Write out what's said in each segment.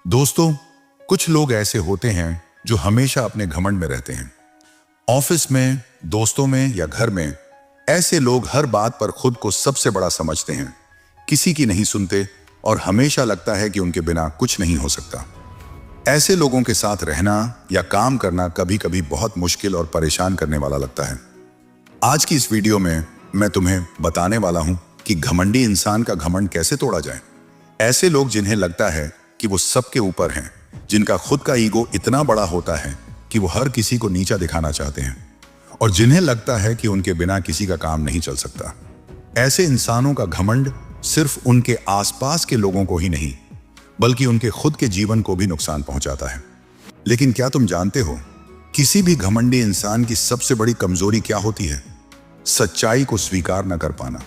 दोस्तों, कुछ लोग ऐसे होते हैं जो हमेशा अपने घमंड में रहते हैं। ऑफिस में, दोस्तों में या घर में ऐसे लोग हर बात पर खुद को सबसे बड़ा समझते हैं, किसी की नहीं सुनते और हमेशा लगता है कि उनके बिना कुछ नहीं हो सकता। ऐसे लोगों के साथ रहना या काम करना कभी कभी बहुत मुश्किल और परेशान करने वाला लगता है। आज की इस वीडियो में मैं तुम्हें बताने वाला हूं कि घमंडी इंसान का घमंड कैसे तोड़ा जाए। ऐसे लोग जिन्हें लगता है कि वो सबके ऊपर हैं, जिनका खुद का ईगो इतना बड़ा होता है कि वो हर किसी को नीचा दिखाना चाहते हैं और जिन्हें लगता है कि उनके बिना किसी का काम नहीं चल सकता। ऐसे इंसानों का घमंड सिर्फ उनके आसपास के लोगों को ही नहीं बल्कि उनके खुद के जीवन को भी नुकसान पहुंचाता है। लेकिन क्या तुम जानते हो, किसी भी घमंडी इंसान की सबसे बड़ी कमजोरी क्या होती है? सच्चाई को स्वीकार न कर पाना।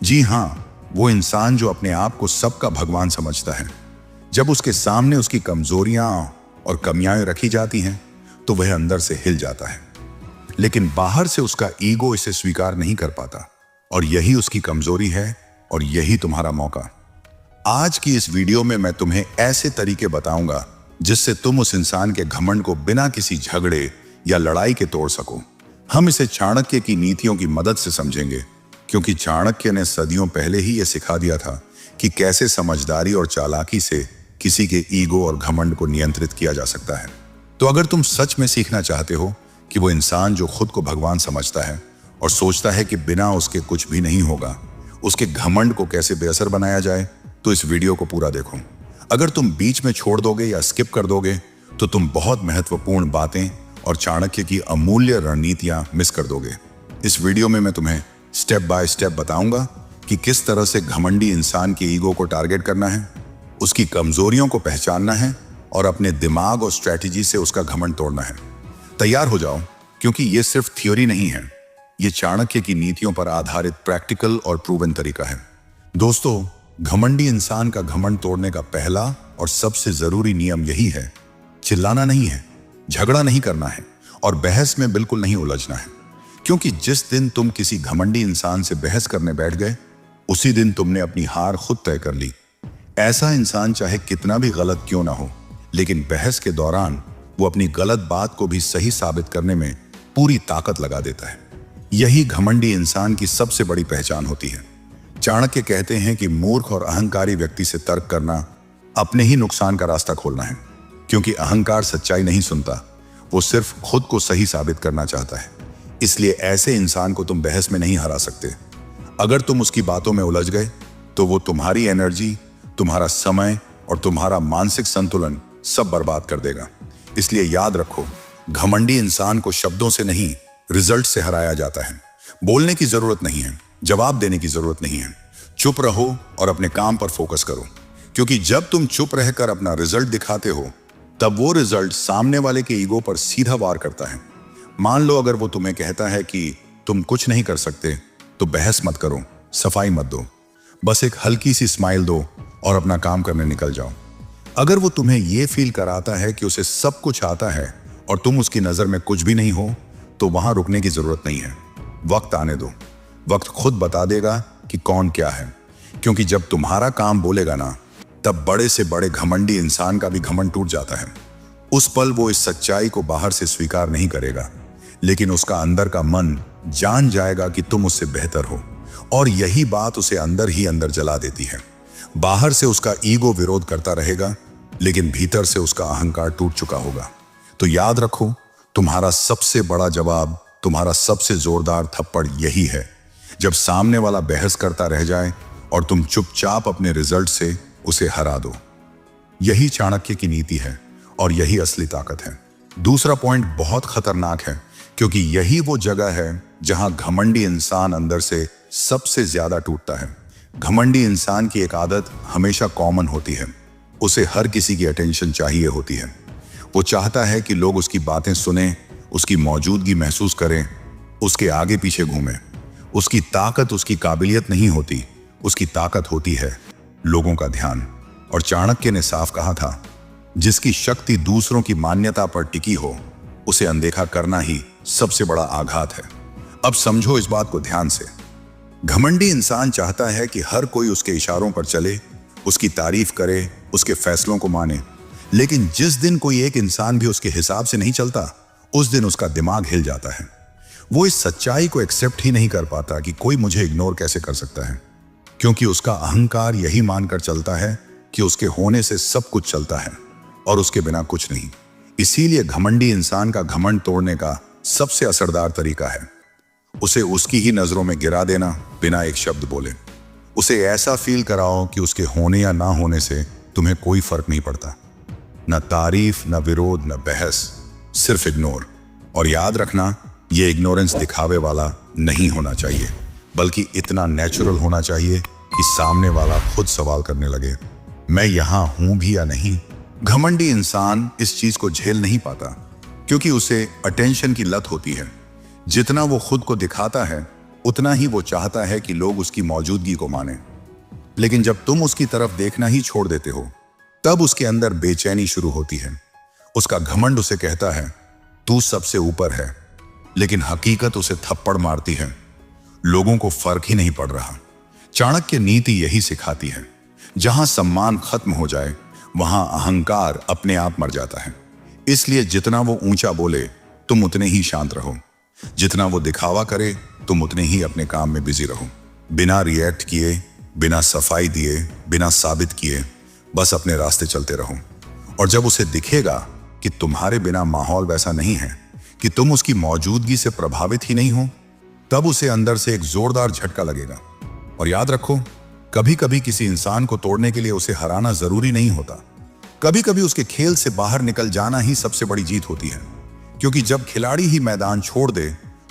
जी हां, वो इंसान जो अपने आप को सबका भगवान समझता है, जब उसके सामने उसकी कमजोरियां और कमियां रखी जाती हैं तो वह अंदर से हिल जाता है, लेकिन बाहर से उसका ईगो इसे स्वीकार नहीं कर पाता और यही उसकी कमजोरी है और यही तुम्हारा मौका। आज की इस वीडियो में मैं तुम्हें ऐसे तरीके बताऊंगा जिससे तुम उस इंसान के घमंड को बिना किसी झगड़े या लड़ाई के तोड़ सको। हम इसे चाणक्य की नीतियों की मदद से समझेंगे, क्योंकि चाणक्य ने सदियों पहले ही यह सिखा दिया था कि कैसे समझदारी और चालाकी से किसी के ईगो और घमंड को नियंत्रित किया जा सकता है। तो अगर तुम सच में सीखना चाहते हो कि वो इंसान जो खुद को भगवान समझता है और सोचता है कि बिना उसके कुछ भी नहीं होगा, उसके घमंड को कैसे बेअसर बनाया जाए, तो इस वीडियो को पूरा देखो। अगर तुम बीच में छोड़ दोगे या स्किप कर दोगे तो तुम बहुत महत्वपूर्ण बातें और चाणक्य की अमूल्य रणनीतियां मिस कर दोगे। इस वीडियो में मैं तुम्हें स्टेप बाय स्टेप बताऊंगा कि किस तरह से घमंडी इंसान के ईगो को टारगेट करना है, उसकी कमजोरियों को पहचानना है और अपने दिमाग और स्ट्रेटजी से उसका घमंड तोड़ना है। तैयार हो जाओ, क्योंकि ये सिर्फ थ्योरी नहीं है, ये चाणक्य की नीतियों पर आधारित प्रैक्टिकल और प्रूवन तरीका है। दोस्तों, घमंडी इंसान का घमंड तोड़ने का पहला और सबसे जरूरी नियम यही है, चिल्लाना नहीं है, झगड़ा नहीं करना है और बहस में बिल्कुल नहीं उलझना है। क्योंकि जिस दिन तुम किसी घमंडी इंसान से बहस करने बैठ गए, उसी दिन तुमने अपनी हार खुद तय कर ली। ऐसा इंसान चाहे कितना भी गलत क्यों ना हो, लेकिन बहस के दौरान वो अपनी गलत बात को भी सही साबित करने में पूरी ताकत लगा देता है। यही घमंडी इंसान की सबसे बड़ी पहचान होती है। चाणक्य कहते हैं कि मूर्ख और अहंकारी व्यक्ति से तर्क करना अपने ही नुकसान का रास्ता खोलना है, क्योंकि अहंकार सच्चाई नहीं सुनता, वो सिर्फ खुद को सही साबित करना चाहता है। इसलिए ऐसे इंसान को तुम बहस में नहीं हरा सकते। अगर तुम उसकी बातों में उलझ गए तो वो तुम्हारी एनर्जी, तुम्हारा समय और तुम्हारा मानसिक संतुलन सब बर्बाद कर देगा। इसलिए याद रखो, घमंडी इंसान को शब्दों से नहीं, रिजल्ट से हराया जाता है। बोलने की जरूरत नहीं है, जवाब देने की जरूरत नहीं है। चुप रहो और अपने काम पर फोकस करो, क्योंकि जब तुम चुप रहकर अपना रिजल्ट दिखाते हो, तब वो रिजल्ट सामने वाले के ईगो पर सीधा वार करता है। मान लो अगर वो तुम्हें कहता है कि तुम कुछ नहीं कर सकते, तो बहस मत करो, सफाई मत दो, बस एक हल्की सी स्माइल दो और अपना काम करने निकल जाओ। अगर वो तुम्हें ये फील कराता है कि उसे सब कुछ आता है और तुम उसकी नजर में कुछ भी नहीं हो, तो वहां रुकने की जरूरत नहीं है। वक्त आने दो, वक्त खुद बता देगा कि कौन क्या है। क्योंकि जब तुम्हारा काम बोलेगा ना, तब बड़े से बड़े घमंडी इंसान का भी घमंड टूट जाता है। उस पल वो इस सच्चाई को बाहर से स्वीकार नहीं करेगा, लेकिन उसका अंदर का मन जान जाएगा कि तुम उससे बेहतर हो, और यही बात उसे अंदर ही अंदर जला देती है। बाहर से उसका ईगो विरोध करता रहेगा, लेकिन भीतर से उसका अहंकार टूट चुका होगा। तो याद रखो, तुम्हारा सबसे बड़ा जवाब, तुम्हारा सबसे जोरदार थप्पड़ यही है, जब सामने वाला बहस करता रह जाए और तुम चुपचाप अपने रिजल्ट से उसे हरा दो। यही चाणक्य की नीति है और यही असली ताकत है। दूसरा पॉइंट बहुत खतरनाक है, क्योंकि यही वो जगह है जहां घमंडी इंसान अंदर से सबसे ज्यादा टूटता है। घमंडी इंसान की एक आदत हमेशा कॉमन होती है, उसे हर किसी की अटेंशन चाहिए होती है। वो चाहता है कि लोग उसकी बातें सुने, उसकी मौजूदगी महसूस करें, उसके आगे पीछे घूमें। उसकी ताकत उसकी काबिलियत नहीं होती, उसकी ताकत होती है लोगों का ध्यान। और चाणक्य ने साफ कहा था, जिसकी शक्ति दूसरों की मान्यता पर टिकी हो, उसे अनदेखा करना ही सबसे बड़ा आघात है। अब समझो इस बात को ध्यान से। घमंडी इंसान चाहता है कि हर कोई उसके इशारों पर चले, उसकी तारीफ करे, उसके फैसलों को माने, लेकिन जिस दिन कोई एक इंसान भी उसके हिसाब से नहीं चलता, उस दिन उसका दिमाग हिल जाता है। वो इस सच्चाई को एक्सेप्ट ही नहीं कर पाता कि कोई मुझे इग्नोर कैसे कर सकता है, क्योंकि उसका अहंकार यही मानकर चलता है कि उसके होने से सब कुछ चलता है और उसके बिना कुछ नहीं। इसीलिए घमंडी इंसान का घमंड तोड़ने का सबसे असरदार तरीका है उसे उसकी ही नजरों में गिरा देना, बिना एक शब्द बोले। उसे ऐसा फील कराओ कि उसके होने या ना होने से तुम्हें कोई फर्क नहीं पड़ता। न तारीफ, न विरोध, न बहस, सिर्फ इग्नोर। और याद रखना, ये इग्नोरेंस दिखावे वाला नहीं होना चाहिए, बल्कि इतना नेचुरल होना चाहिए कि सामने वाला खुद सवाल करने लगे, मैं यहां हूं भी या नहीं। घमंडी इंसान इस चीज को झेल नहीं पाता, क्योंकि उसे अटेंशन की लत होती है। जितना वो खुद को दिखाता है, उतना ही वो चाहता है कि लोग उसकी मौजूदगी को माने। लेकिन जब तुम उसकी तरफ देखना ही छोड़ देते हो, तब उसके अंदर बेचैनी शुरू होती है। उसका घमंड उसे कहता है तू सबसे ऊपर है, लेकिन हकीकत उसे थप्पड़ मारती है, लोगों को फर्क ही नहीं पड़ रहा। चाणक्य नीति यही सिखाती है, जहां सम्मान खत्म हो जाए वहां अहंकार अपने आप मर जाता है। इसलिए जितना वो ऊंचा बोले, तुम उतने ही शांत रहो। जितना वो दिखावा करे, तुम उतने ही अपने काम में बिजी रहो। बिना रिएक्ट किए, बिना सफाई दिए, बिना साबित किए, बस अपने रास्ते चलते रहो। और जब उसे दिखेगा कि तुम्हारे बिना माहौल वैसा नहीं है, कि तुम उसकी मौजूदगी से प्रभावित ही नहीं हो, तब उसे अंदर से एक जोरदार झटका लगेगा। और याद रखो, कभी कभी किसी इंसान को तोड़ने के लिए उसे हराना जरूरी नहीं होता। कभी कभी उसके खेल से बाहर निकल जाना ही सबसे बड़ी जीत होती है, क्योंकि जब खिलाड़ी ही मैदान छोड़ दे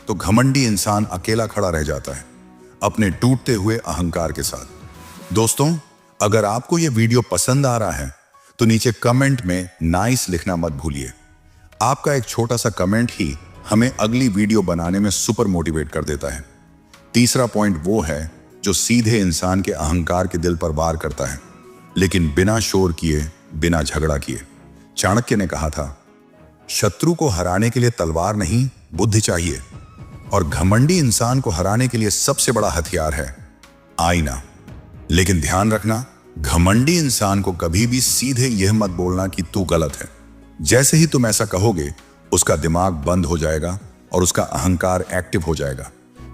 तो घमंडी इंसान अकेला खड़ा रह जाता है, अपने टूटते हुए अहंकार के साथ। दोस्तों, अगर आपको यह वीडियो पसंद आ रहा है तो नीचे कमेंट में नाइस लिखना मत भूलिए। आपका एक छोटा सा कमेंट ही हमें अगली वीडियो बनाने में सुपर मोटिवेट कर देता है। तीसरा पॉइंट वो है जो सीधे इंसान के अहंकार के दिल पर वार करता है, लेकिन बिना शोर किए, बिना झगड़ा किए। चाणक्य ने कहा था, शत्रु को हराने के लिए तलवार नहीं, बुद्धि चाहिए। और घमंडी इंसान को हराने के लिए सबसे बड़ा हथियार है आईना। लेकिन ध्यान रखना, घमंडी इंसान को कभी भी सीधे यह मत बोलना कि तू गलत है। जैसे ही तुम ऐसा कहोगे, उसका दिमाग बंद हो जाएगा और उसका अहंकार एक्टिव हो जाएगा।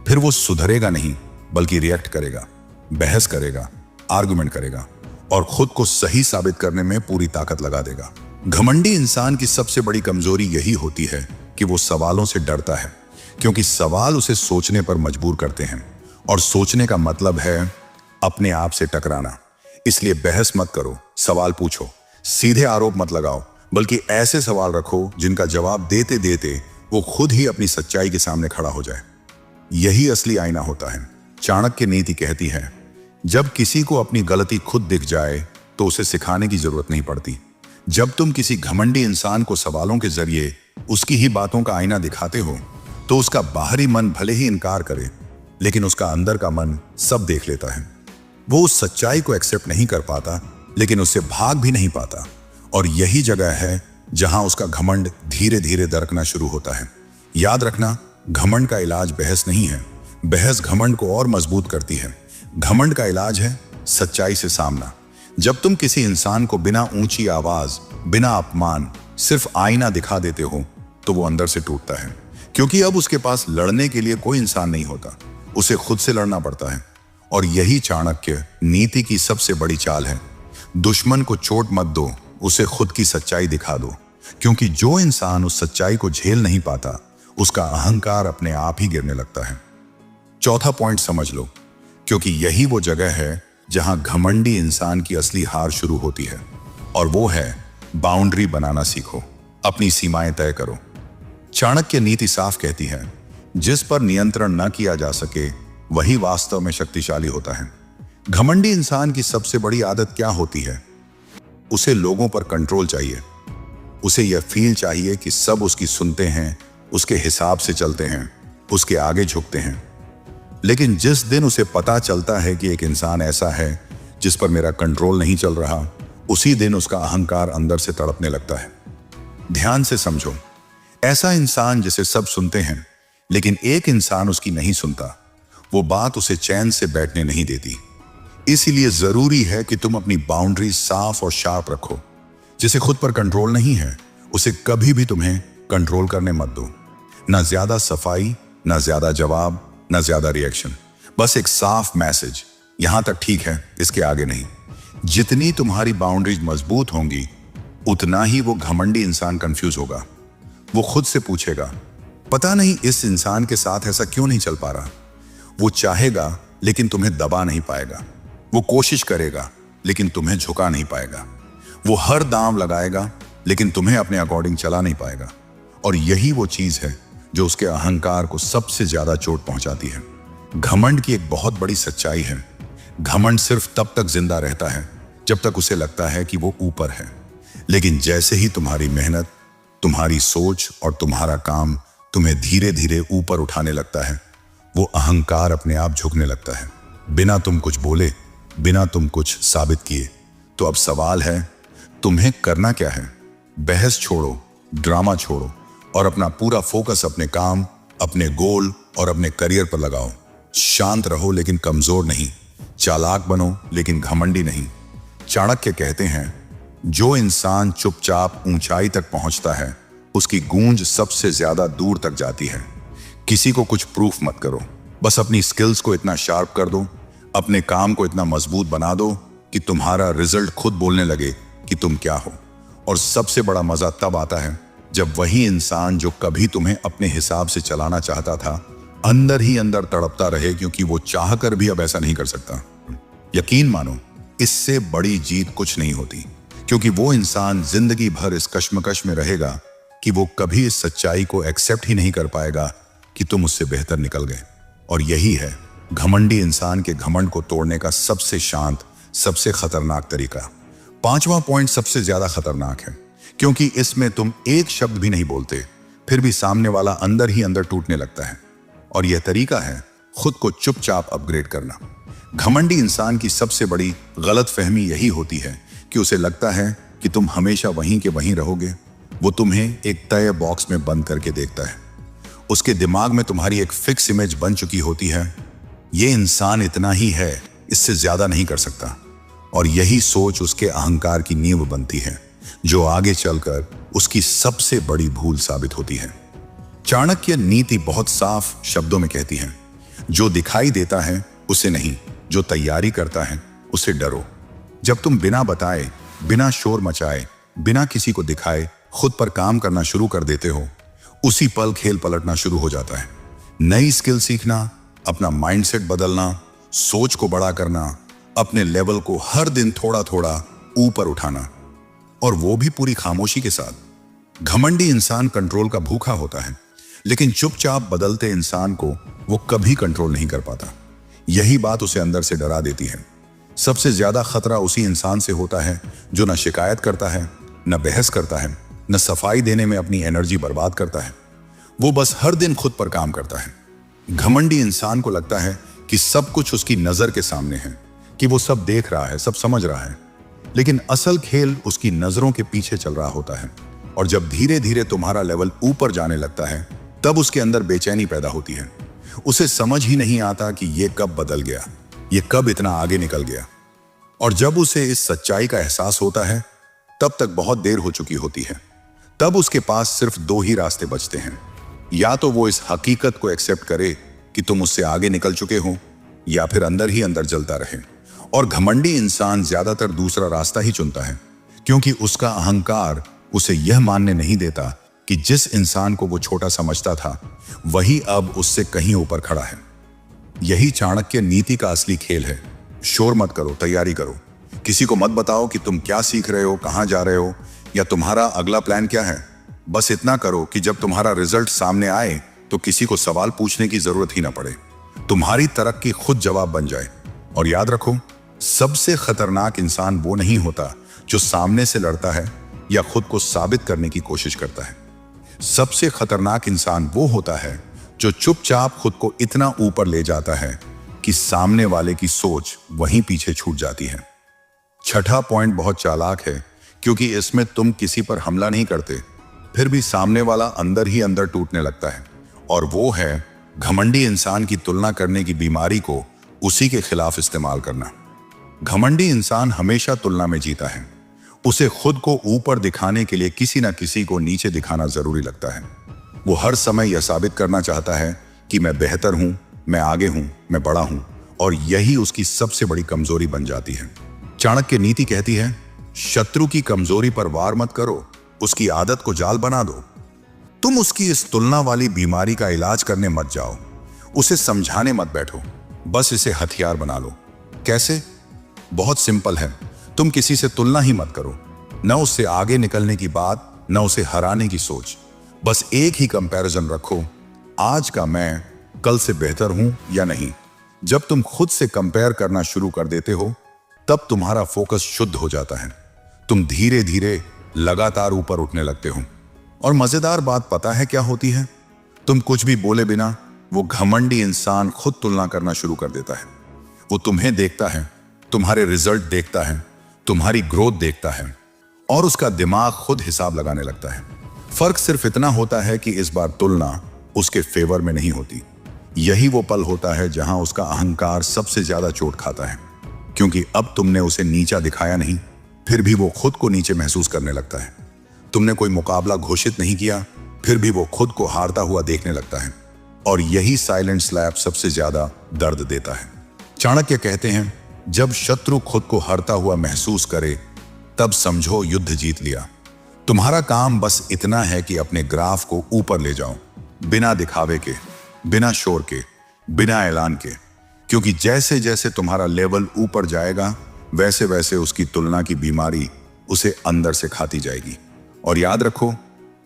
फिर वो सुधरेगा नहीं, बल्कि रिएक्ट करेगा, बहस करेगा, आर्गुमेंट करेगा और खुद को सही साबित करने में पूरी ताकत लगा देगा। घमंडी इंसान की सबसे बड़ी कमजोरी यही होती है कि वो सवालों से डरता है, क्योंकि सवाल उसे सोचने पर मजबूर करते हैं, और सोचने का मतलब है अपने आप से टकराना। इसलिए बहस मत करो, सवाल पूछो। सीधे आरोप मत लगाओ, बल्कि ऐसे सवाल रखो जिनका जवाब देते देते वो खुद ही अपनी सच्चाई के सामने खड़ा हो जाए। यही असली आईना होता है। चाणक्य नीति कहती है, जब किसी को अपनी गलती खुद दिख जाए तो उसे सिखाने की जरूरत नहीं पड़ती। जब तुम किसी घमंडी इंसान को सवालों के जरिए उसकी ही बातों का आईना दिखाते हो, तो उसका बाहरी मन भले ही इनकार करे, लेकिन उसका अंदर का मन सब देख लेता है। वो उस सच्चाई को एक्सेप्ट नहीं कर पाता, लेकिन उससे भाग भी नहीं पाता। और यही जगह है जहां उसका घमंड धीरे धीरे दरकना शुरू होता है। याद रखना, घमंड का इलाज बहस नहीं है, बहस घमंड को और मजबूत करती है। घमंड का इलाज है सच्चाई से सामना। जब तुम किसी इंसान को बिना ऊंची आवाज, बिना अपमान, सिर्फ आईना दिखा देते हो, तो वो अंदर से टूटता है, क्योंकि अब उसके पास लड़ने के लिए कोई इंसान नहीं होता, उसे खुद से लड़ना पड़ता है। और यही चाणक्य नीति की सबसे बड़ी चाल है। दुश्मन को चोट मत दो, उसे खुद की सच्चाई दिखा दो, क्योंकि जो इंसान उस सच्चाई को झेल नहीं पाता, उसका अहंकार अपने आप ही गिरने लगता है। चौथा पॉइंट समझ लो, क्योंकि यही वो जगह है जहां घमंडी इंसान की असली हार शुरू होती है, और वो है बाउंड्री बनाना सीखो, अपनी सीमाएं तय करो। चाणक्य नीति साफ कहती है, जिस पर नियंत्रण न किया जा सके वही वास्तव में शक्तिशाली होता है। घमंडी इंसान की सबसे बड़ी आदत क्या होती है? उसे लोगों पर कंट्रोल चाहिए। उसे यह फील चाहिए कि सब उसकी सुनते हैं, उसके हिसाब से चलते हैं, उसके आगे झुकते हैं। लेकिन जिस दिन उसे पता चलता है कि एक इंसान ऐसा है जिस पर मेरा कंट्रोल नहीं चल रहा, उसी दिन उसका अहंकार अंदर से तड़पने लगता है। ध्यान से समझो, ऐसा इंसान जिसे सब सुनते हैं, लेकिन एक इंसान उसकी नहीं सुनता, वो बात उसे चैन से बैठने नहीं देती। इसीलिए जरूरी है कि तुम अपनी बाउंड्री साफ और शार्प रखो। जिसे खुद पर कंट्रोल नहीं है उसे कभी भी तुम्हें कंट्रोल करने मत दो। ना ज्यादा सफाई, ना ज्यादा जवाब, ना ज्यादा रिएक्शन, बस एक साफ मैसेज, यहां तक ठीक है, इसके आगे नहीं। जितनी तुम्हारी बाउंड्रीज मजबूत होंगी उतना ही वो घमंडी इंसान कंफ्यूज होगा। वो खुद से पूछेगा, पता नहीं इस इंसान के साथ ऐसा क्यों नहीं चल पा रहा। वो चाहेगा लेकिन तुम्हें दबा नहीं पाएगा। वो कोशिश करेगा लेकिन तुम्हें झुका नहीं पाएगा। वो हर दांव लगाएगा लेकिन तुम्हें अपने अकॉर्डिंग चला नहीं पाएगा। और यही वो चीज है जो उसके अहंकार को सबसे ज्यादा चोट पहुंचाती है। घमंड की एक बहुत बड़ी सच्चाई है, घमंड सिर्फ तब तक जिंदा रहता है जब तक उसे लगता है कि वो ऊपर है। लेकिन जैसे ही तुम्हारी मेहनत, तुम्हारी सोच और तुम्हारा काम तुम्हें धीरे धीरे ऊपर उठाने लगता है, वो अहंकार अपने आप झुकने लगता है, बिना तुम कुछ बोले, बिना तुम कुछ साबित किए। तो अब सवाल है, तुम्हें करना क्या है? बहस छोड़ो, ड्रामा छोड़ो और अपना पूरा फोकस अपने काम, अपने गोल और अपने करियर पर लगाओ। शांत रहो लेकिन कमजोर नहीं, चालाक बनो लेकिन घमंडी नहीं। चाणक्य कहते हैं, जो इंसान चुपचाप ऊंचाई तक पहुंचता है उसकी गूंज सबसे ज्यादा दूर तक जाती है। किसी को कुछ प्रूफ मत करो, बस अपनी स्किल्स को इतना शार्प कर दो, अपने काम को इतना मजबूत बना दो कि तुम्हारा रिजल्ट खुद बोलने लगे कि तुम क्या हो। और सबसे बड़ा मजा तब आता है जब वही इंसान जो कभी तुम्हें अपने हिसाब से चलाना चाहता था अंदर ही अंदर तड़पता रहे, क्योंकि वो चाह कर भी अब ऐसा नहीं कर सकता। यकीन मानो, इससे बड़ी जीत कुछ नहीं होती, क्योंकि वो इंसान जिंदगी भर इस कश्मकश में रहेगा कि वो कभी इस सच्चाई को एक्सेप्ट ही नहीं कर पाएगा कि तुम उससे बेहतर निकल गए। और यही है घमंडी इंसान के घमंड को तोड़ने का सबसे शांत, सबसे खतरनाक तरीका। पांचवा पॉइंट सबसे ज्यादा खतरनाक है, क्योंकि इसमें तुम एक शब्द भी नहीं बोलते, फिर भी सामने वाला अंदर ही अंदर टूटने लगता है। और यह तरीका है खुद को चुपचाप अपग्रेड करना। घमंडी इंसान की सबसे बड़ी गलतफहमी यही होती है कि उसे लगता है कि तुम हमेशा वहीं के वहीं रहोगे। वो तुम्हें एक तय बॉक्स में बंद करके देखता है। उसके दिमाग में तुम्हारी एक फिक्स इमेज बन चुकी होती है, ये इंसान इतना ही है, इससे ज्यादा नहीं कर सकता। और यही सोच उसके अहंकार की नींव बनती है, जो आगे चलकर उसकी सबसे बड़ी भूल साबित होती है। चाणक्य नीति बहुत साफ शब्दों में कहती है, जो दिखाई देता है उसे नहीं, जो तैयारी करता है उसे डरो। जब तुम बिना बताए, बिना शोर मचाए, बिना किसी को दिखाए खुद पर काम करना शुरू कर देते हो, उसी पल खेल पलटना शुरू हो जाता है। नई स्किल सीखना, अपना माइंडसेट बदलना, सोच को बड़ा करना, अपने लेवल को हर दिन थोड़ा थोड़ा ऊपर उठाना, और वो भी पूरी खामोशी के साथ। घमंडी इंसान कंट्रोल का भूखा होता है, लेकिन चुपचाप बदलते इंसान को वो कभी कंट्रोल नहीं कर पाता। यही बात उसे अंदर से डरा देती है। सबसे ज्यादा खतरा उसी इंसान से होता है जो न शिकायत करता है, न बहस करता है, न सफाई देने में अपनी एनर्जी बर्बाद करता है। वो बस हर दिन खुद पर काम करता है। घमंडी इंसान को लगता है कि सब कुछ उसकी नजर के सामने है, कि वो सब देख रहा है, सब समझ रहा है। लेकिन असल खेल उसकी नजरों के पीछे चल रहा होता है। और जब धीरे धीरे तुम्हारा लेवल ऊपर जाने लगता है, तब उसके अंदर बेचैनी पैदा होती है। उसे समझ ही नहीं आता कि ये कब बदल गया, ये कब इतना आगे निकल गया। और जब उसे इस सच्चाई का एहसास होता है, तब तक बहुत देर हो चुकी होती है। तब उसके पास सिर्फ दो ही रास्ते बचते हैं, या तो वो इस हकीकत को एक्सेप्ट करे कि तुम उससे आगे निकल चुके हो, या फिर अंदर ही अंदर जलता रहे। और घमंडी इंसान ज्यादातर दूसरा रास्ता ही चुनता है, क्योंकि उसका अहंकार उसे यह मानने नहीं देता कि जिस इंसान को वो छोटा समझता था वही अब उससे कहीं ऊपर खड़ा है। यही चाणक्य नीति का असली खेल है। शोर मत करो, तैयारी करो। किसी को मत बताओ कि तुम क्या सीख रहे हो, कहां जा रहे हो, या तुम्हारा अगला प्लान क्या है। बस इतना करो कि जब तुम्हारा रिजल्ट सामने आए तो किसी को सवाल पूछने की जरूरत ही ना पड़े, तुम्हारी तरक्की खुद जवाब बन जाए। और याद रखो, सबसे खतरनाक इंसान वो नहीं होता जो सामने से लड़ता है या खुद को साबित करने की कोशिश करता है। सबसे खतरनाक इंसान वो होता है जो चुपचाप खुद को इतना ऊपर ले जाता है कि सामने वाले की सोच वहीं पीछे छूट जाती है। छठा पॉइंट बहुत चालाक है, क्योंकि इसमें तुम किसी पर हमला नहीं करते, फिर भी सामने वाला अंदर ही अंदर टूटने लगता है। और वो है घमंडी इंसान की तुलना करने की बीमारी को उसी के खिलाफ इस्तेमाल करना। घमंडी इंसान हमेशा तुलना में जीता है। उसे खुद को ऊपर दिखाने के लिए किसी ना किसी को नीचे दिखाना जरूरी लगता है। वो हर समय यह साबित करना चाहता है कि मैं बेहतर हूं, मैं आगे हूं, मैं बड़ा हूं, और यही उसकी सबसे बड़ी कमजोरी बन जाती है। चाणक्य नीति कहती है, शत्रु की कमजोरी पर वार मत करो, उसकी आदत को जाल बना दो। तुम उसकी इस तुलना वाली बीमारी का इलाज करने मत जाओ, उसे समझाने मत बैठो, बस इसे हथियार बना लो। कैसे? बहुत सिंपल है। तुम किसी से तुलना ही मत करो, न उससे आगे निकलने की बात, न उसे हराने की सोच। बस एक ही कंपैरिजन रखो, आज का मैं कल से बेहतर हूं या नहीं। जब तुम खुद से कंपेयर करना शुरू कर देते हो, तब तुम्हारा फोकस शुद्ध हो जाता है। तुम धीरे धीरे लगातार ऊपर उठने लगते हो। और मजेदार बात पता है क्या होती है? तुम कुछ भी बोले बिना वो घमंडी इंसान खुद तुलना करना शुरू कर देता है। वो तुम्हें देखता है, तुम्हारे रिजल्ट देखता है, तुम्हारी ग्रोथ देखता है, और उसका दिमाग खुद हिसाब लगाने लगता है। फर्क सिर्फ इतना होता है कि इस बार तुलना उसके फेवर में नहीं होती। यही वो पल होता है जहां उसका अहंकार सबसे ज्यादा चोट खाता है, क्योंकि अब तुमने उसे नीचा दिखाया नहीं, फिर भी वो खुद को नीचे महसूस करने लगता है। तुमने कोई मुकाबला घोषित नहीं किया, फिर भी वो खुद को हारता हुआ देखने लगता है। और यही साइलेंट स्लैप सबसे ज्यादा दर्द देता है। चाणक्य कहते हैं, जब शत्रु खुद को हारता हुआ महसूस करे, तब समझो युद्ध जीत लिया। तुम्हारा काम बस इतना है कि अपने ग्राफ को ऊपर ले जाओ, बिना दिखावे के, बिना शोर के, बिना ऐलान के। क्योंकि जैसे जैसे तुम्हारा लेवल ऊपर जाएगा, वैसे वैसे उसकी तुलना की बीमारी उसे अंदर से खाती जाएगी। और याद रखो,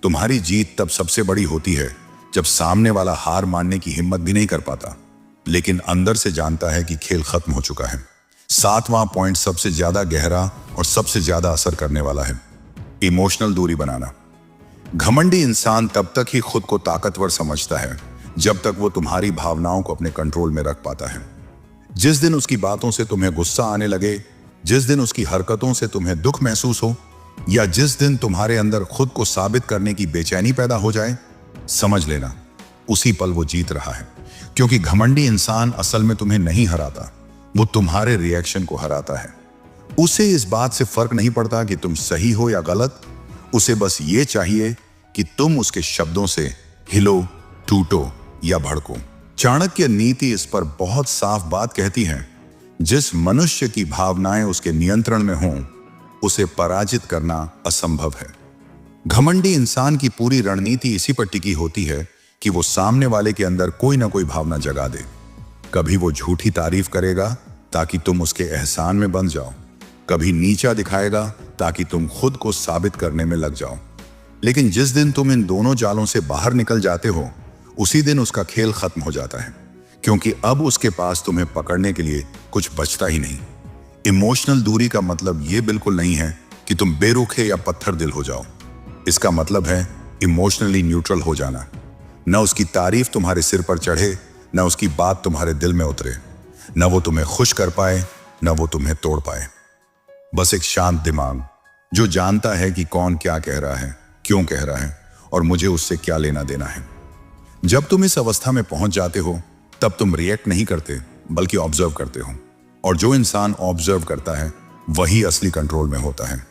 तुम्हारी जीत तब सबसे बड़ी होती है जब सामने वाला हार मानने की हिम्मत भी नहीं कर पाता, लेकिन अंदर से जानता है कि खेल खत्म हो चुका है। 7वां पॉइंट सबसे ज्यादा गहरा और सबसे ज्यादा असर करने वाला है, इमोशनल दूरी बनाना। घमंडी इंसान तब तक ही खुद को ताकतवर समझता है जब तक वो तुम्हारी भावनाओं को अपने कंट्रोल में रख पाता है। जिस दिन उसकी बातों से तुम्हें गुस्सा आने लगे, जिस दिन उसकी हरकतों से तुम्हें दुख महसूस हो, या जिस दिन तुम्हारे अंदर खुद को साबित करने की बेचैनी पैदा हो जाए, समझ लेना उसी पल वो जीत रहा है। क्योंकि घमंडी इंसान असल में तुम्हें नहीं हराता, वो तुम्हारे रिएक्शन को हराता है। उसे इस बात से फर्क नहीं पड़ता कि तुम सही हो या गलत, उसे बस ये चाहिए कि तुम उसके शब्दों से हिलो, टूटो या भड़को। चाणक्य नीति इस पर बहुत साफ बात कहती है, जिस मनुष्य की भावनाएं उसके नियंत्रण में हों, उसे पराजित करना असंभव है। घमंडी इंसान की पूरी रणनीति इसी पर टिकी होती है कि वो सामने वाले के अंदर कोई ना कोई भावना जगा दे। कभी वो झूठी तारीफ करेगा ताकि तुम उसके एहसान में बंध जाओ, कभी नीचा दिखाएगा ताकि तुम खुद को साबित करने में लग जाओ। लेकिन जिस दिन तुम इन दोनों जालों से बाहर निकल जाते हो, उसी दिन उसका खेल खत्म हो जाता है, क्योंकि अब उसके पास तुम्हें पकड़ने के लिए कुछ बचता ही नहीं। इमोशनल दूरी का मतलब ये बिल्कुल नहीं है कि तुम बेरुखे या पत्थर दिल हो जाओ। इसका मतलब है इमोशनली न्यूट्रल हो जाना। न उसकी तारीफ तुम्हारे सिर पर चढ़े, न उसकी बात तुम्हारे दिल में उतरे, न वो तुम्हें खुश कर पाए, न वो तुम्हें तोड़ पाए। बस एक शांत दिमाग जो जानता है कि कौन क्या कह रहा है, क्यों कह रहा है, और मुझे उससे क्या लेना देना है। जब तुम इस अवस्था में पहुंच जाते हो, तब तुम रिएक्ट नहीं करते, बल्कि ऑब्जर्व करते हो। और जो इंसान ऑब्जर्व करता है, वही असली कंट्रोल में होता है।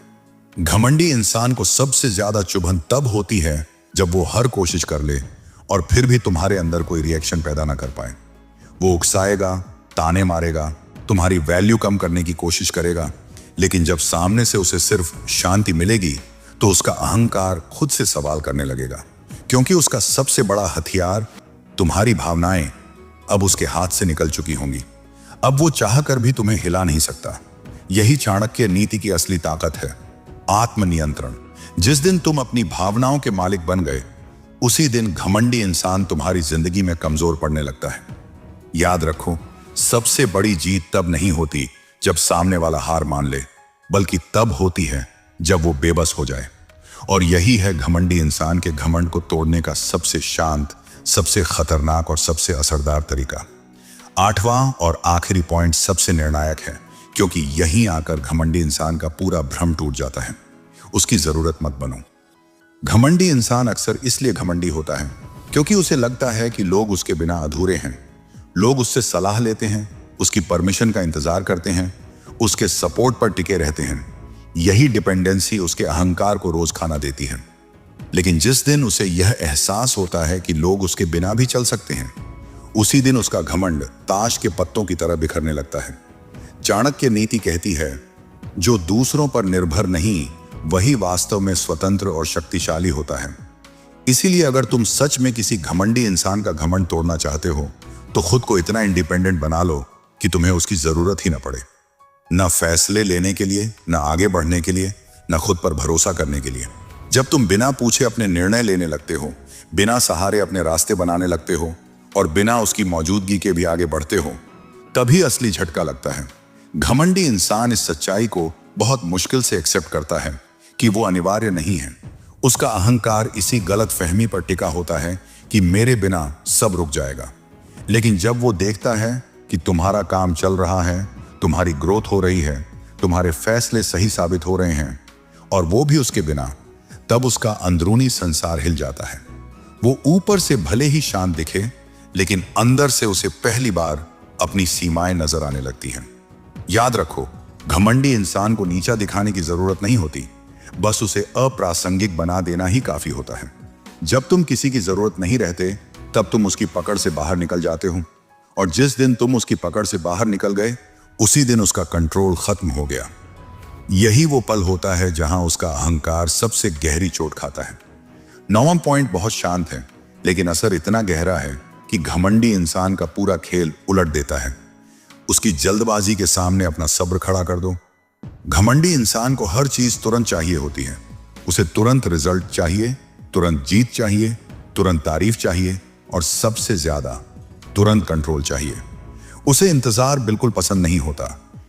घमंडी इंसान को सबसे ज्यादा चुभन तब होती है जब वो हर कोशिश कर ले और फिर भी तुम्हारे अंदर कोई रिएक्शन पैदा ना कर पाए। वो उकसाएगा, ताने मारेगा, तुम्हारी वैल्यू कम करने की कोशिश करेगा, लेकिन जब सामने से उसे सिर्फ शांति मिलेगी, तो उसका अहंकार खुद से सवाल करने लगेगा, क्योंकि उसका सबसे बड़ा हथियार, तुम्हारी भावनाएं, अब उसके हाथ से निकल चुकी होंगी। अब वो चाह कर भी तुम्हें हिला नहीं सकता। यही चाणक्य नीति की असली ताकत है, आत्मनियंत्रण। जिस दिन तुम अपनी भावनाओं के मालिक बन गए, उसी दिन घमंडी इंसान तुम्हारी जिंदगी में कमजोर पड़ने लगता है। याद रखो, सबसे बड़ी जीत तब नहीं होती जब सामने वाला हार मान ले, बल्कि तब होती है जब वो बेबस हो जाए। और यही है घमंडी इंसान के घमंड को तोड़ने का सबसे शांत, सबसे खतरनाक और सबसे असरदार तरीका। 8वां और आखिरी पॉइंट सबसे निर्णायक है, क्योंकि यहीं आकर घमंडी इंसान का पूरा भ्रम टूट जाता है। उसकी जरूरत मत बनो। घमंडी इंसान अक्सर इसलिए घमंडी होता है क्योंकि उसे लगता है कि लोग उसके बिना अधूरे हैं। लोग उससे सलाह लेते हैं, उसकी परमिशन का इंतजार करते हैं, उसके सपोर्ट पर टिके रहते हैं, यही डिपेंडेंसी उसके अहंकार को रोज खाना देती है। लेकिन जिस दिन उसे यह एहसास होता है कि लोग उसके बिना भी चल सकते हैं, उसी दिन उसका घमंड ताश के पत्तों की तरह बिखरने लगता है। चाणक्य नीति कहती है, जो दूसरों पर निर्भर नहीं, वही वास्तव में स्वतंत्र और शक्तिशाली होता है। इसीलिए अगर तुम सच में किसी घमंडी इंसान का घमंड तोड़ना चाहते हो, तो खुद को इतना इंडिपेंडेंट बना लो कि तुम्हें उसकी जरूरत ही ना पड़े, ना फैसले लेने के लिए, ना आगे बढ़ने के लिए, ना खुद पर भरोसा करने के लिए। जब तुम बिना पूछे अपने निर्णय लेने लगते हो, बिना सहारे अपने रास्ते बनाने लगते हो और बिना उसकी मौजूदगी के भी आगे बढ़ते हो, तभी असली झटका लगता है। घमंडी इंसान इस सच्चाई को बहुत मुश्किल से एक्सेप्ट करता है कि वो अनिवार्य नहीं है। उसका अहंकार इसी गलत फहमी पर टिका होता है कि मेरे बिना सब रुक जाएगा। लेकिन जब वो देखता है कि तुम्हारा काम चल रहा है, तुम्हारी ग्रोथ हो रही है, तुम्हारे फैसले सही साबित हो रहे हैं, और वो भी उसके बिना, तब उसका अंदरूनी संसार हिल जाता है। वो ऊपर से भले ही शांत दिखे, लेकिन अंदर से उसे पहली बार अपनी सीमाएं नजर आने लगती हैं। याद रखो, घमंडी इंसान को नीचा दिखाने की जरूरत नहीं होती, बस उसे अप्रासंगिक बना देना ही काफी होता है। जब तुम किसी की जरूरत नहीं रहते, तब तुम उसकी पकड़ से बाहर निकल जाते हो, और जिस दिन तुम उसकी पकड़ से बाहर निकल गए, उसी दिन उसका कंट्रोल खत्म हो गया। यही वो पल होता है जहां उसका अहंकार सबसे गहरी चोट खाता है। 9वां पॉइंट बहुत शांत है, लेकिन असर इतना गहरा है कि घमंडी इंसान का पूरा खेल उलट देता है। उसकी जल्दबाजी के सामने अपना सब्र खड़ा कर दो। घमंडी इंसान को हर चीज तुरंत चाहिए होती है। उसे तुरंत रिजल्ट चाहिए, तुरंत जीत चाहिए, तुरंत तारीफ चाहिए, और सबसे ज्यादा तुरंत कंट्रोल चाहिए। उसे इंतजार बिल्कुल पसंद नहीं होता,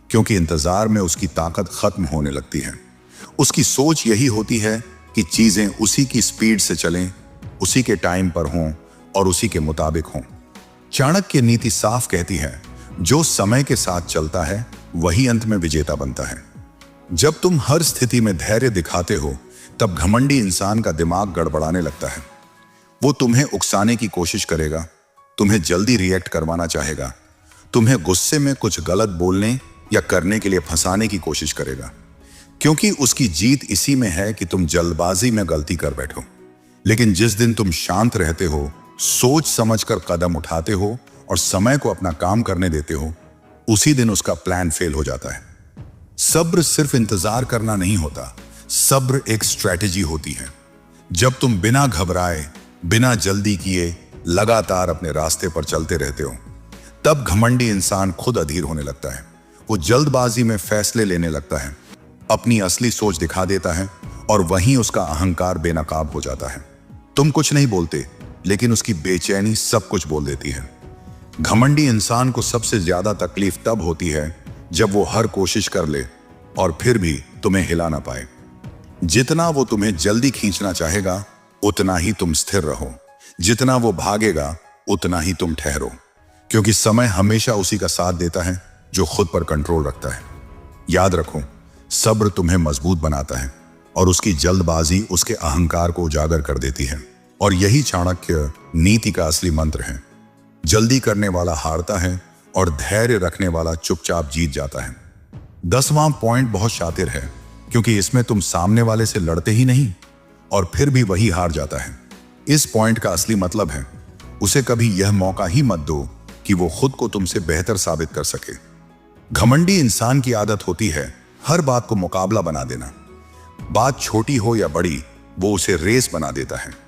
क्योंकि इंतजार में उसकी ताकत खत्म होने लगती है। उसकी सोच यही होती है कि चीजें उसी की स्पीड से चलें, उसी के टाइम पर हों और उसी के मुताबिक हों। चाणक्य नीति साफ कहती है, जो समय के साथ चलता है वही अंत में विजेता बनता है। जब तुम हर स्थिति में धैर्य दिखाते हो, तब घमंडी इंसान का दिमाग गड़बड़ाने लगता है। वो तुम्हें उकसाने की कोशिश करेगा, तुम्हें जल्दी रिएक्ट करवाना चाहेगा, तुम्हें गुस्से में कुछ गलत बोलने या करने के लिए फंसाने की कोशिश करेगा, क्योंकि उसकी जीत इसी में है कि तुम जल्दबाजी में गलती कर बैठो। लेकिन जिस दिन तुम शांत रहते हो, सोच समझकर कदम उठाते हो और समय को अपना काम करने देते हो, उसी दिन उसका प्लान फेल हो जाता है। सब्र सिर्फ इंतजार करना नहीं होता, सब्र एक स्ट्रैटेजी होती है। जब तुम बिना घबराए, बिना जल्दी किए लगातार अपने रास्ते पर चलते रहते हो, तब घमंडी इंसान खुद अधीर होने लगता है। वो जल्दबाजी में फैसले लेने लगता है, अपनी असली सोच दिखा देता है, और वहीं उसका अहंकार बेनकाब हो जाता है। तुम कुछ नहीं बोलते, लेकिन उसकी बेचैनी सब कुछ बोल देती है। घमंडी इंसान को सबसे ज्यादा तकलीफ तब होती है जब वो हर कोशिश कर ले और फिर भी तुम्हें हिला ना पाए। जितना वो तुम्हें जल्दी खींचना चाहेगा, उतना ही तुम स्थिर रहो। जितना वो भागेगा, उतना ही तुम ठहरो, क्योंकि समय हमेशा उसी का साथ देता है जो खुद पर कंट्रोल रखता है। याद रखो, सब्र तुम्हें मजबूत बनाता है और उसकी जल्दबाजी उसके अहंकार को उजागर कर देती है। और यही चाणक्य नीति का असली मंत्र है। जल्दी करने वाला हारता है और धैर्य रखने वाला चुपचाप जीत जाता है। 10वां पॉइंट बहुत शातिर है, क्योंकि इसमें तुम सामने वाले से लड़ते ही नहीं और फिर भी वही हार जाता है। इस पॉइंट का असली मतलब है, उसे कभी यह मौका ही मत दो कि वो खुद को तुमसे बेहतर साबित कर सके। घमंडी इंसान की आदत होती है हर बात को मुकाबला बना देना। बात छोटी हो या बड़ी, वो उसे रेस बना देता है।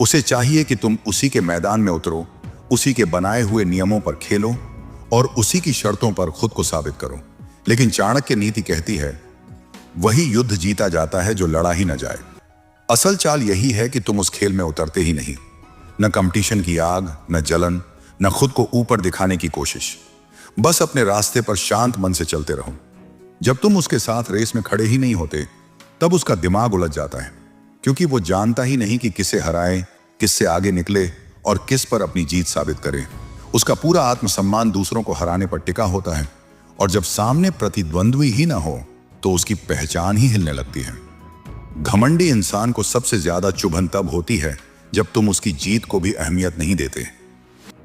उसे चाहिए कि तुम उसी के मैदान में उतरो, उसी के बनाए हुए नियमों पर खेलो और उसी की शर्तों पर खुद को साबित करो। लेकिन चाणक्य नीति कहती है, वही युद्ध जीता जाता है जो लड़ा ही न जाए। असल चाल यही है कि तुम उस खेल में उतरते ही नहीं। न कंपटीशन की आग, न जलन, न खुद को ऊपर दिखाने की कोशिश। बस अपने रास्ते पर शांत मन से चलते रहो। जब तुम उसके साथ रेस में खड़े ही नहीं होते, तब उसका दिमाग उलझ जाता है, क्योंकि वो जानता ही नहीं कि किसे हराए, किससे आगे निकले और किस पर अपनी जीत साबित करे। उसका पूरा आत्मसम्मान दूसरों को हराने पर टिका होता है, और जब सामने प्रतिद्वंद्वी ही ना हो तो उसकी पहचान ही हिलने लगती है। घमंडी इंसान को सबसे ज्यादा चुभन तब होती है जब तुम उसकी जीत को भी अहमियत नहीं देते।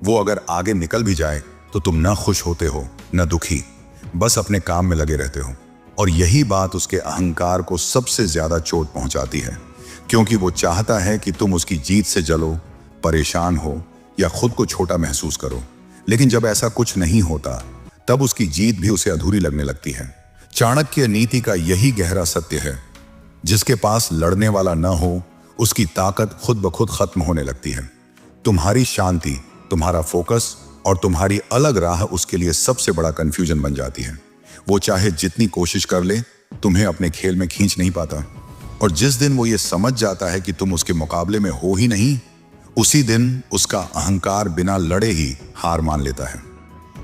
वो अगर आगे निकल भी जाए तो तुम न खुश होते हो न दुखी, बस अपने काम में लगे रहते हो। और यही बात उसके अहंकार को सबसे ज्यादा चोट पहुंचाती है, क्योंकि वो चाहता है कि तुम उसकी जीत से जलो, परेशान हो या खुद को छोटा महसूस करो। लेकिन जब ऐसा कुछ नहीं होता, तब उसकी जीत भी उसे अधूरी लगने लगती है। चाणक्य नीति का यही गहरा सत्य है, जिसके पास लड़ने वाला न हो, उसकी ताकत खुद ब खुद खत्म होने लगती है। तुम्हारी शांति, तुम्हारा फोकस और तुम्हारी अलग राह उसके लिए सबसे बड़ा कंफ्यूजन बन जाती है। वो चाहे जितनी कोशिश कर ले, तुम्हें अपने खेल में खींच नहीं पाता। और जिस दिन वो ये समझ जाता है कि तुम उसके मुकाबले में हो ही नहीं, उसी दिन उसका अहंकार बिना लड़े ही हार मान लेता है।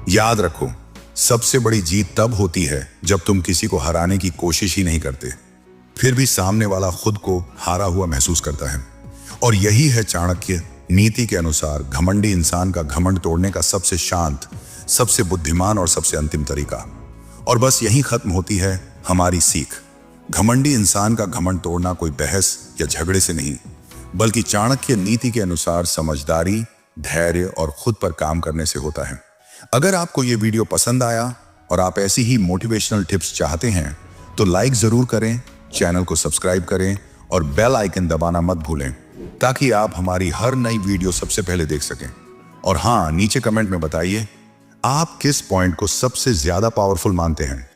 याद रखो, सबसे बड़ी जीत तब होती है जब तुम किसी को हराने की कोशिश ही नहीं करते, फिर भी सामने वाला खुद को हारा हुआ महसूस करता है। और यही है चाणक्य नीति के अनुसार घमंडी इंसान का घमंड तोड़ने का सबसे शांत, सबसे बुद्धिमान और सबसे अंतिम तरीका। और बस यही खत्म होती है हमारी सीख। घमंडी इंसान का घमंड तोड़ना कोई बहस या झगड़े से नहीं, बल्कि चाणक्य नीति के अनुसार समझदारी, धैर्य और खुद पर काम करने से होता है। अगर आपको ये वीडियो पसंद आया और आप ऐसी ही मोटिवेशनल टिप्स चाहते हैं, तो लाइक जरूर करें, चैनल को सब्सक्राइब करें और बेल आइकन दबाना मत भूलें, ताकि आप हमारी हर नई वीडियो सबसे पहले देख सकें। और हाँ, नीचे कमेंट में बताइए आप किस पॉइंट को सबसे ज्यादा पावरफुल मानते हैं।